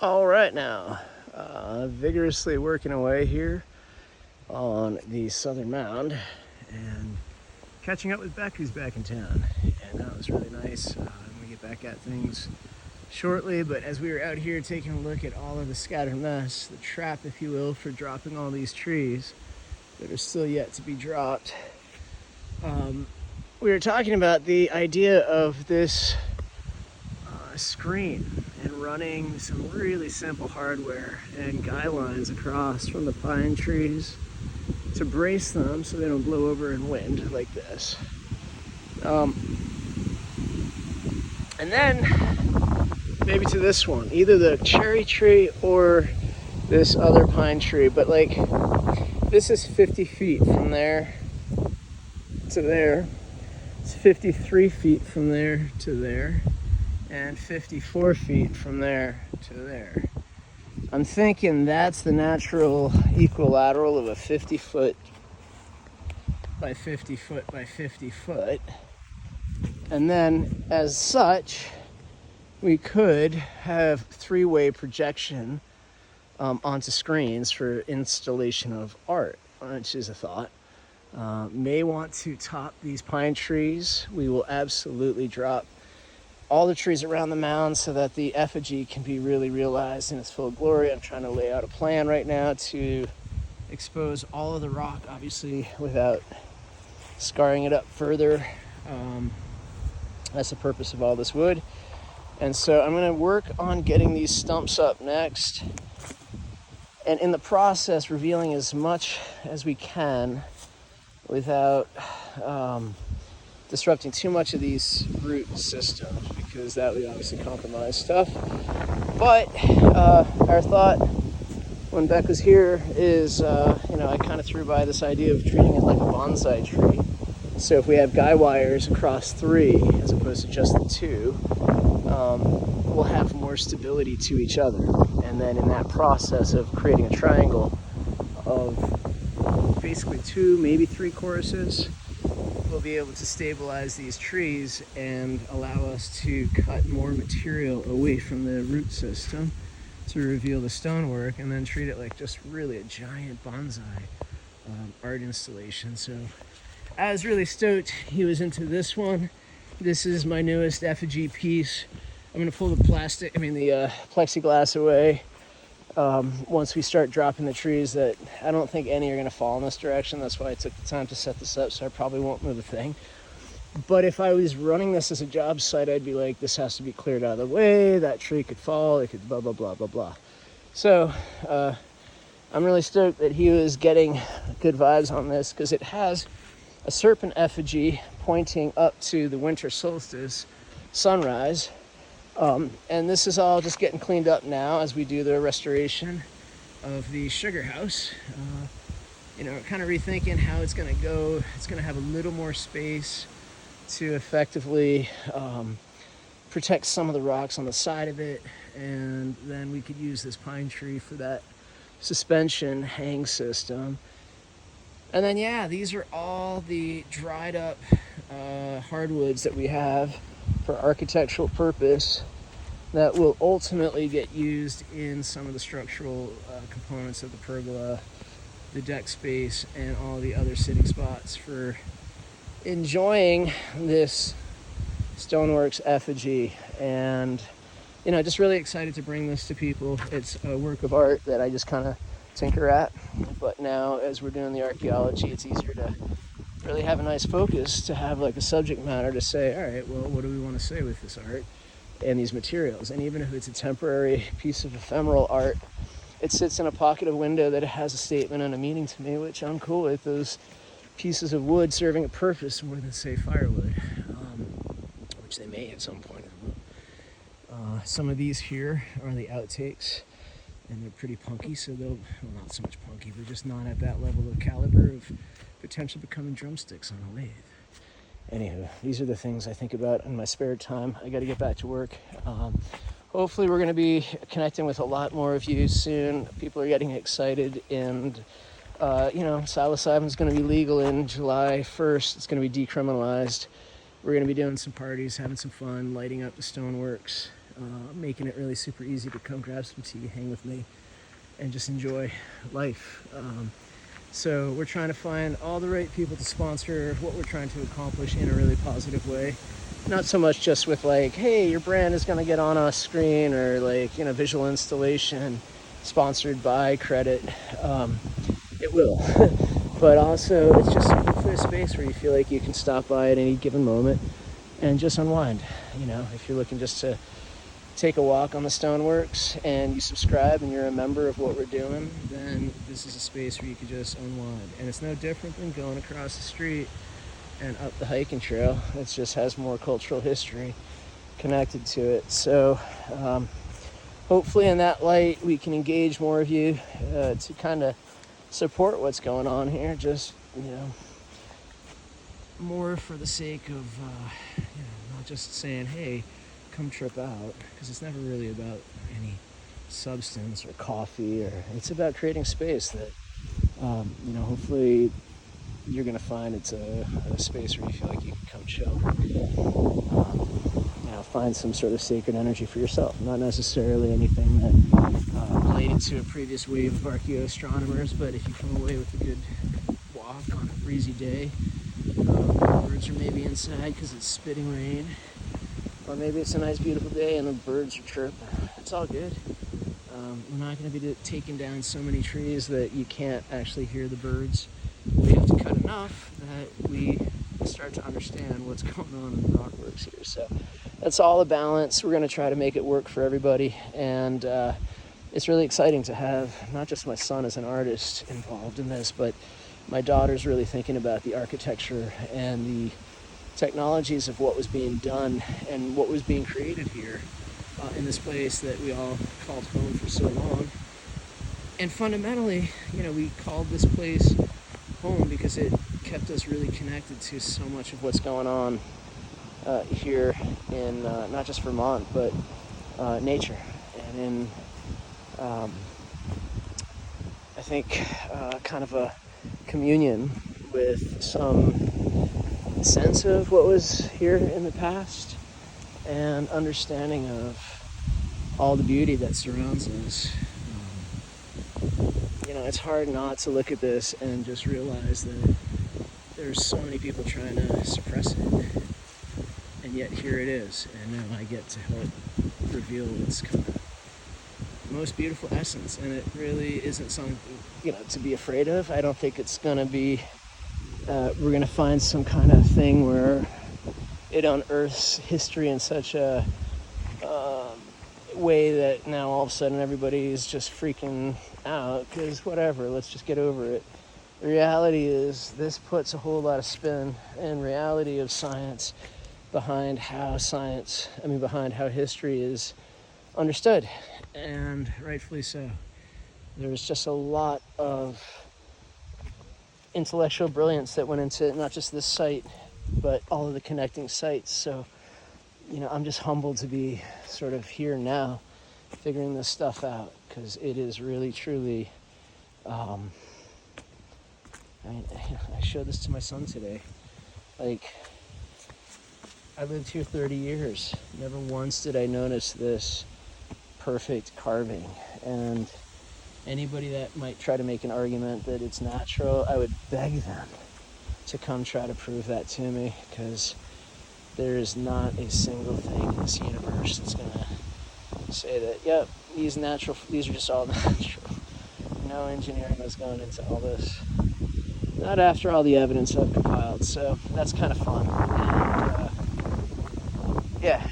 All right now, vigorously working away here on the southern mound and catching up with Beck, who's back in town. And that was really nice. I'm gonna get back at things shortly, but as we were out here taking a look at all of the scattered mess, the trap, if you will, for dropping all these trees that are still yet to be dropped, we were talking about the idea of this screen and running some really simple hardware and guy lines across from the pine trees to brace them so they don't blow over in wind like this. And then maybe to this one, either the cherry tree or this other pine tree, but like this is 50 feet from there to there. It's 53 feet from there to there, and 54 feet from there to there. I'm thinking that's the natural equilateral of a 50 foot by 50 foot by 50 foot. And then as such, we could have three-way projection onto screens for installation of art, which is a thought. May want to top these pine trees. We will absolutely drop all the trees around the mound so that the effigy can be really realized in its full glory. I'm trying to lay out a plan right now to expose all of the rock, obviously without scarring it up further. That's the purpose of all this wood. And so I'm going to work on getting these stumps up next, and in the process revealing as much as we can without disrupting too much of these root systems, because that would obviously compromise stuff. But our thought when Beck was here is, I kind of threw by this idea of treating it like a bonsai tree. So if we have guy wires across three as opposed to just the two, we'll have more stability to each other. And then in that process of creating a triangle of basically two, maybe three choruses, we'll be able to stabilize these trees and allow us to cut more material away from the root system to reveal the stonework, and then treat it like just really a giant bonsai art installation. So I was really stoked he was into this one. This is my newest effigy piece. I'm going to pull the plexiglass away once we start dropping the trees that I don't think any are going to fall in this direction. That's why I took the time to set this up, so I probably won't move a thing. But if I was running this as a job site, I'd be like, this has to be cleared out of the way, that tree could fall, it could blah, blah, blah, blah, blah. So I'm really stoked that he was getting good vibes on this, because it has a serpent effigy pointing up to the winter solstice sunrise. And this is all just getting cleaned up now as we do the restoration of the sugar house. Kind of rethinking how it's going to go. It's going to have a little more space to effectively protect some of the rocks on the side of it, and then we could use this pine tree for that suspension hang system. And then these are all the dried up hardwoods that we have for architectural purpose that will ultimately get used in some of the structural components of the pergola, the deck space, and all the other sitting spots for enjoying this Stoneworks effigy. And just really excited to bring this to people. It's a work of art that I just kind of tinker at, but now as we're doing the archaeology, it's easier to really have a nice focus, to have like a subject matter to say, all right, well, what do we want to say with this art and these materials? And even if it's a temporary piece of ephemeral art, it sits in a pocket of window that has a statement and a meaning to me, which I'm cool with those pieces of wood serving a purpose more than, say, firewood, which they may at some point. Some of these here are the outtakes, and they're pretty punky, so not so much punky, they're just not at that level of caliber of potentially becoming drumsticks on a lathe. Anywho, these are the things I think about in my spare time. I got to get back to work. Hopefully we're going to be connecting with a lot more of you soon. People are getting excited, and psilocybin is going to be legal in July 1st. It's going to be decriminalized. We're going to be doing some parties, having some fun, lighting up the Stoneworks making it really super easy to come grab some tea, hang with me, and just enjoy life. So we're trying to find all the right people to sponsor what we're trying to accomplish in a really positive way. Not so much just with like, hey, your brand is going to get on a screen, or like, you know, visual installation sponsored by credit. It will. But also it's just hopefully a space where you feel like you can stop by at any given moment and just unwind. You know, if you're looking just to take a walk on the stoneworks and you subscribe and you're a member of what we're doing, then this is a space where you can just unwind. And it's no different than going across the street and up the hiking trail. It just has more cultural history connected to it. So hopefully in that light we can engage more of you to kind of support what's going on here, just, you know, more for the sake of you know, not just saying, hey, come trip out, because it's never really about any substance or coffee, or it's about creating space that you know, hopefully you're gonna find it's a space where you feel like you can come chill, you know, find some sort of sacred energy for yourself, not necessarily anything that related to a previous wave of archaeoastronomers, but if you come away with a good walk on a breezy day, the birds are maybe inside because it's spitting rain, or maybe it's a nice beautiful day and the birds are chirping. It's all good. We're not going to be taking down so many trees that you can't actually hear the birds. We have to cut enough that we start to understand what's going on in the rockworks here. So that's all a balance. We're going to try to make it work for everybody, and it's really exciting to have not just my son as an artist involved in this, but my daughter's really thinking about the architecture and the technologies of what was being done and what was being created here in this place that we all called home for so long. And fundamentally, you know, we called this place home because it kept us really connected to so much of what's going on here in not just Vermont, but nature, and in I think kind of a communion with some sense of what was here in the past and understanding of all the beauty that surrounds us. You know, it's hard not to look at this and just realize that there's so many people trying to suppress it, and yet here it is, and now I get to help reveal its kind of most beautiful essence. And it really isn't something, you know, to be afraid of. I don't think it's gonna be we're gonna find some kind of thing where it unearths history in such a way that now all of a sudden everybody is just freaking out because whatever, let's just get over it. The reality is this puts a whole lot of spin and reality of science behind how history is understood, and rightfully so. There's just a lot of intellectual brilliance that went into not just this site, but all of the connecting sites. So, you know, I'm just humbled to be sort of here now figuring this stuff out, because it is really, truly, I showed this to my son today. Like, I lived here 30 years. Never once did I notice this perfect carving. And anybody that might try to make an argument that it's natural, I would beg them to come try to prove that to me, because there is not a single thing in this universe that's going to say that, yep, these are just all natural. No engineering was going into all this. Not after all the evidence I've compiled. So that's kind of fun. And yeah.